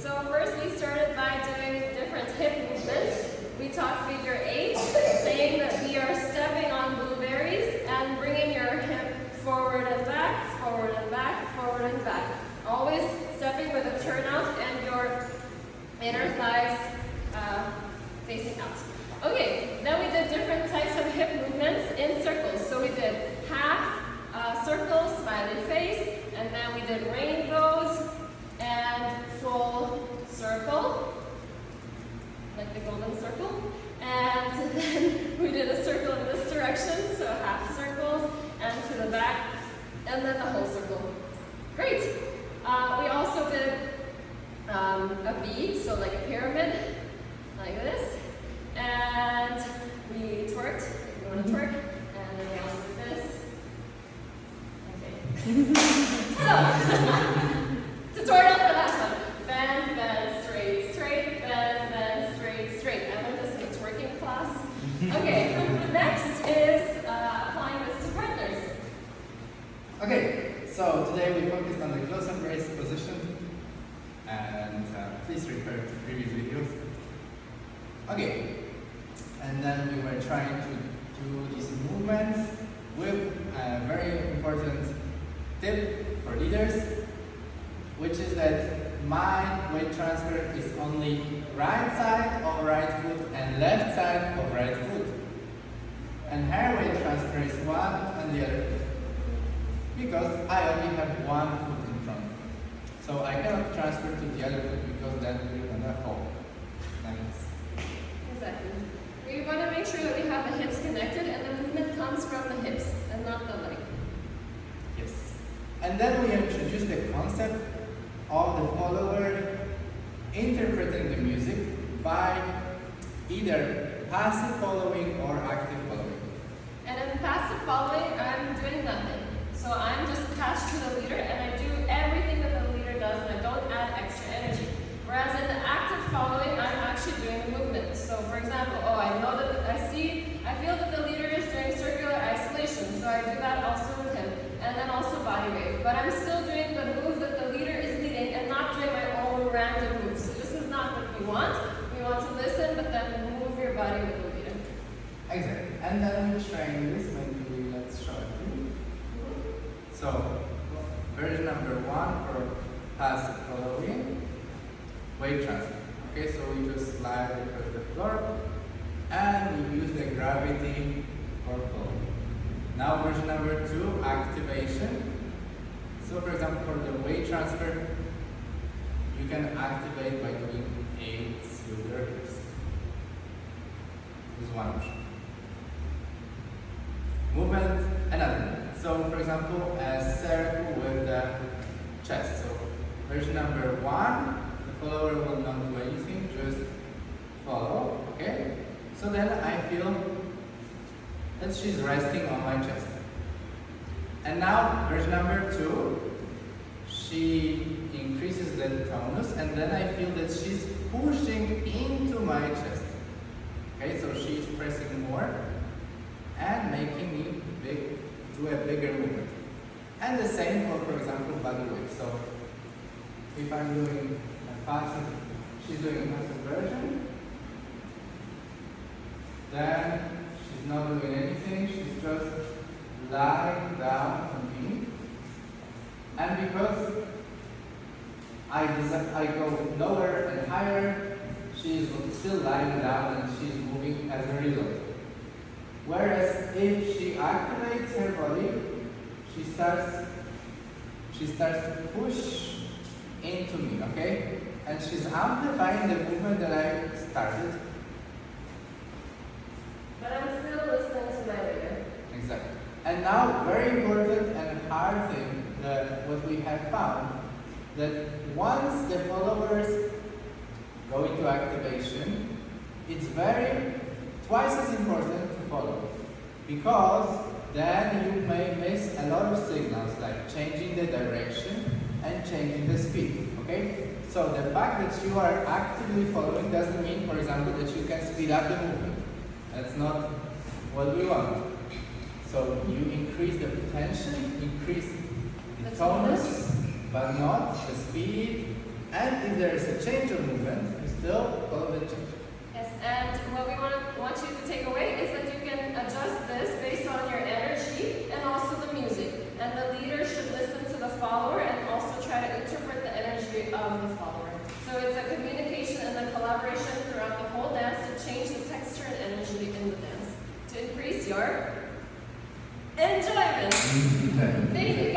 So first we started by doing different hip movements. We taught figure 8, saying that we are stepping on blueberries and bringing your hip forward and back, forward and back, forward and back. Always stepping with a turnout and your inner thighs facing out. Okay, then we did different types of hip movements in circles. So we did half circle, smiley face, and then we did rainbows and full circle, like the golden circle. And then we did a circle in this direction, so half circles, and to the back, and then the whole circle. Great. We also did a V, so like a pyramid, like this. And we twerked, if you want to twerk, and then we also did this. Okay. So, tutorial for last one. Bend, bend, straight, straight, bend, bend, straight, straight. I learned this in a twerking class. Okay, next is applying this to partners. Okay, so today we focused on the close embrace position, and please refer to previous videos. Okay, and then we were trying to do these movements with a very important tip for leaders, which is that my weight transfer is only right side of right foot and left side of right foot. And her weight transfer is one on the other foot, because I only have one foot in front. So I cannot transfer to the other foot because then we're gonna fall. Exactly. We want to make sure that we have the hips connected and the movement comes from the hips and not the leg. Yes. And then we introduced the concept of the follower interpreting the music by either passive following or active following. And in passive following, I'm doing nothing. So I'm just attached to the leader and I do everything that the leader does and I don't add extra energy. Whereas in the active following, I'm actually doing the movement. So for example, I feel that the leader is doing circular isolation, so I do that also with him. And then also body weight. But I'm still doing the move that the leader is leading and not doing my own random moves. So this is not what we want. We want to listen, but then move your body with the leader. Exactly. And then we train this, maybe let's show it to you. So, version number 1 for passive following, weight transfer. Okay, so we just slide across the floor and we use the gravity for flow. Now version number 2, activation. So for example, for the weight transfer, you can activate by doing 8 with your hips. This is one option. Movement, another movement. So for example, a circle with the chest. So version number 1, the follower will not do anything, just follow, okay? So then I feel that she's resting on my chest. And now, version number 2, she increases the tonus, and then I feel that she's pushing into my chest. Okay, so she's pressing more and making me do a bigger movement. And the same for example, body weight. So if I'm doing a passive, she's doing a passive version, then she's not doing anything, she's just lying down on me. And because I go lower and higher, she's still lying down and she's moving as a result. Whereas if she activates her body, she starts to push into me, okay? And she's amplifying the movement that I started. But I'm still listening to my leader. Exactly. And now, very important and hard thing that what we have found, that once the followers go into activation, it's twice as important to follow, because then you may miss a lot of signals like changing the direction and changing the speed, okay? So the fact that you are actively following doesn't mean, for example, that you can speed up the movement. That's not what we want. So you increase the potential, increase the tonus, but not the speed And if there is a change of movement, you still follow the change. Yes, and what we want you to take away is that you can adjust this based on your energy and also the music. And the leader should listen to the follower and also try to interpret the energy of the follower. So it's a communication and a collaboration throughout the whole dance to change the texture and energy in the dance to increase your enjoyment. Thank you.